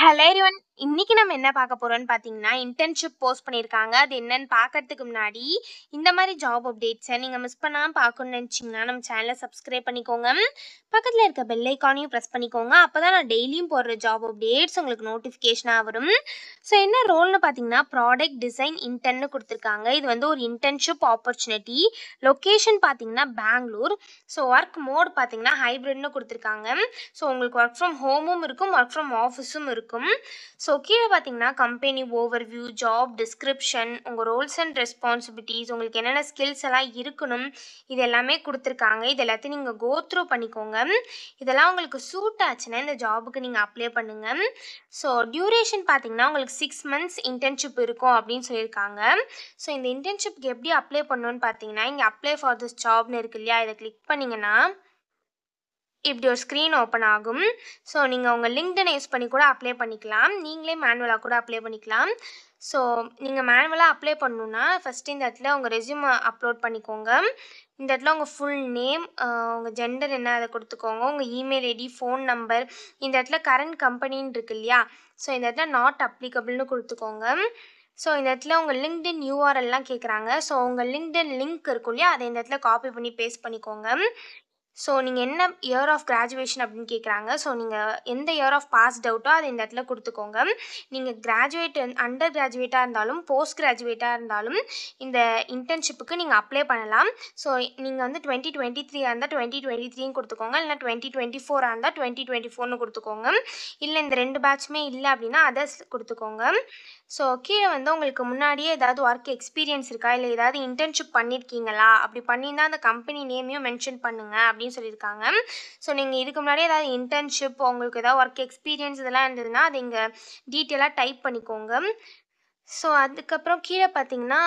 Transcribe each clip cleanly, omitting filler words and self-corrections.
Hello everyone. இன்னைக்கு நம்ம என்ன பார்க்க போறோம்னு பார்த்தீங்கன்னா, இன்டர்ன்ஷிப் போஸ்ட் பண்ணியிருக்காங்க. அது என்னன்னு பார்க்கறதுக்கு முன்னாடி, இந்த மாதிரி ஜாப் அப்டேட்ஸை நீங்கள் மிஸ் பண்ணாமல் பார்க்கணும்னு நினச்சிங்கன்னா, நம்ம சேனலை சப்ஸ்கிரைப் பண்ணிக்கோங்க. பக்கத்தில் இருக்க பெல் ஐக்கானையும் ப்ரெஸ் பண்ணிக்கோங்க. அப்போ தான் நான் டெய்லியும் போடுற ஜாப் அப்டேட்ஸ் உங்களுக்கு நோட்டிஃபிகேஷனாக வரும். ஸோ என்ன ரோல்னு பார்த்தீங்கன்னா, ப்ராடக்ட் டிசைன் இன்டர்ன்னு கொடுத்துருக்காங்க. இது வந்து ஒரு இன்டர்ன்ஷிப் ஆப்பர்ச்சுனிட்டி. லொக்கேஷன் பார்த்தீங்கன்னா பெங்களூர். ஸோ ஒர்க் மோட் பார்த்தீங்கன்னா ஹைப்ரிட்னு கொடுத்துருக்காங்க. ஸோ உங்களுக்கு ஒர்க் ஃப்ரம் ஹோமும் இருக்கும், ஒர்க் ஃப்ரம் ஆஃபீஸும் இருக்கும். ஸோ கீழே பார்த்தீங்கன்னா கம்பெனி ஓவர்வியூ, ஜாப் டிஸ்கிரிப்ஷன், உங்கள் ரோல்ஸ் அண்ட் ரெஸ்பான்சிபிலிட்டிஸ், உங்களுக்கு என்னென்ன ஸ்கில்ஸ் எல்லாம் இருக்கணும், இது எல்லாமே கொடுத்துருக்காங்க. இது எல்லாத்தையும் நீங்கள் கோ த்ரூ பண்ணிக்கோங்க. இதெல்லாம் உங்களுக்கு சூட் ஆச்சுன்னா இந்த ஜாபுக்கு நீங்கள் அப்ளை பண்ணுங்கள். ஸோ டியூரேஷன் பார்த்தீங்கன்னா உங்களுக்கு 6 months இன்டர்ன்ஷிப் இருக்கும் அப்படின்னு சொல்லியிருக்காங்க. ஸோ இந்த இன்டர்ன்ஷிப்க்கு எப்படி அப்ளை பண்ணணும்னு பார்த்தீங்கன்னா, இங்கே அப்ளை ஃபார் திஸ் ஜாப்னு இருக்கு இல்லையா, இதை கிளிக் பண்ணிங்கன்னா இப்படி ஒரு ஸ்க்ரீன் ஓப்பன் ஆகும். ஸோ நீங்கள் உங்கள் லிங்க்டின் யூஸ் பண்ணி கூட அப்ளை பண்ணிக்கலாம். நீங்களே மேனுவலாக கூட அப்ளை பண்ணிக்கலாம். ஸோ நீங்கள் மேனுவலாக அப்ளை பண்ணணுன்னா ஃபஸ்ட்டு இந்த இடத்துல உங்கள் ரெஸ்யூமை அப்லோட் பண்ணிக்கோங்க. இந்த இடத்துல உங்கள் ஃபுல் நேம், உங்கள் ஜெண்டர் என்ன அதை கொடுத்துக்கோங்க, உங்கள் இமெயில் ஐடி, ஃபோன் நம்பர், இந்த இடத்துல கரண்ட் கம்பெனின்னு இருக்கு இல்லையா, ஸோ இந்த இடத்துல நாட் அப்ளிகபிள்னு கொடுத்துக்கோங்க. ஸோ இந்த இடத்துல உங்கள் லிங்க்டின் யூஆர்எல்லாம் கேட்குறாங்க. ஸோ உங்கள் லிங்க்டின் லிங்க் இருக்கும் இல்லையா, அதை இந்த இடத்துல காப்பி பண்ணி பேஸ்ட் பண்ணிக்கோங்க. ஸோ நீங்கள் என்ன இயர் ஆஃப் கிராஜுவேஷன் அப்படின்னு கேட்குறாங்க. ஸோ நீங்கள் எந்த இயர் ஆஃப் பாஸ்ட் அவுட்டோ அதை இந்த இடத்துல கொடுத்துக்கோங்க. நீங்கள் அண்டர் கிராஜுவேட்டாக இருந்தாலும் போஸ்ட் கிராஜுவேட்டாக இருந்தாலும் இந்த இன்டர்ன்ஷிப்புக்கு நீங்கள் அப்ளை பண்ணலாம். ஸோ நீங்கள் வந்து 2023 இருந்தால் 2023 கொடுத்துக்கோங்க, இல்லைனா 2024 இருந்தால் 2024 கொடுத்துக்கோங்க. இல்லை இந்த 2 பேட்சுமே இல்லை அப்படின்னா அதர்ஸ் கொடுத்துக்கோங்க. ஸோ கீழே வந்து உங்களுக்கு முன்னாடியே ஏதாவது ஒர்க் எக்ஸ்பீரியன்ஸ் இருக்கா, இல்லை ஏதாவது இன்டர்ன்ஷிப் பண்ணியிருக்கீங்களா, அப்படி பண்ணியிருந்தால் அந்த கம்பெனி நேமையும் மென்ஷன் பண்ணுங்கள் அப்படின்னு சொல்லியிருக்காங்க. ஸோ நீங்கள் இதுக்கு முன்னாடியே ஏதாவது இன்டர்ன்ஷிப், உங்களுக்கு ஏதாவது ஒர்க் எக்ஸ்பீரியன்ஸ் இதெல்லாம் இருந்ததுன்னா அதை இங்கே டீட்டெயிலாக டைப் பண்ணிக்கோங்க. ஸோ அதுக்கப்புறம் கீழே பார்த்தீங்கன்னா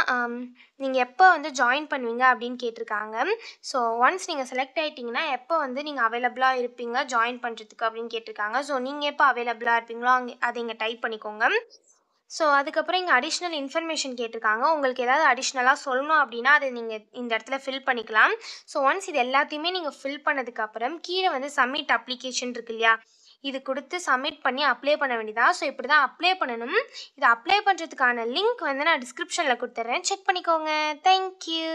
நீங்கள் எப்போ வந்து ஜாயின் பண்ணுவீங்க அப்படின்னு கேட்டிருக்காங்க. ஸோ ஒன்ஸ் நீங்கள் செலக்ட் ஆகிட்டிங்கன்னா எப்போ வந்து நீங்கள் அவைலபிளாக இருப்பீங்க ஜாயின் பண்ணுறதுக்கு அப்படின்னு கேட்டிருக்காங்க. ஸோ நீங்கள் எப்போ அவைலபிளாக இருப்பீங்களோ அதை இங்கே டைப் பண்ணிக்கோங்க. ஸோ அதுக்கப்புறம் இங்கே அடிஷ்னல் இன்ஃபர்மேஷன் கேட்டிருக்காங்க. உங்களுக்கு ஏதாவது அடிஷ்னலாக சொல்லணும் அப்படின்னா அதை நீங்கள் இந்த இடத்துல ஃபில் பண்ணிக்கலாம். ஸோ ஒன்ஸ் இது எல்லாத்தையுமே நீங்கள் ஃபில் பண்ணதுக்கப்புறம் கீழே வந்து சப்மிட் அப்ளிகேஷன் இருக்கு இல்லையா, இது கொடுத்து சப்மிட் பண்ணி அப்ளை பண்ண வேண்டியதா. ஸோ இப்படி தான் அப்ளை பண்ணணும். இதை அப்ளை பண்ணுறதுக்கான லிங்க் வந்து நான் டிஸ்கிரிப்ஷனில் கொடுத்துட்றேன், செக் பண்ணிக்கோங்க. தேங்க்யூ.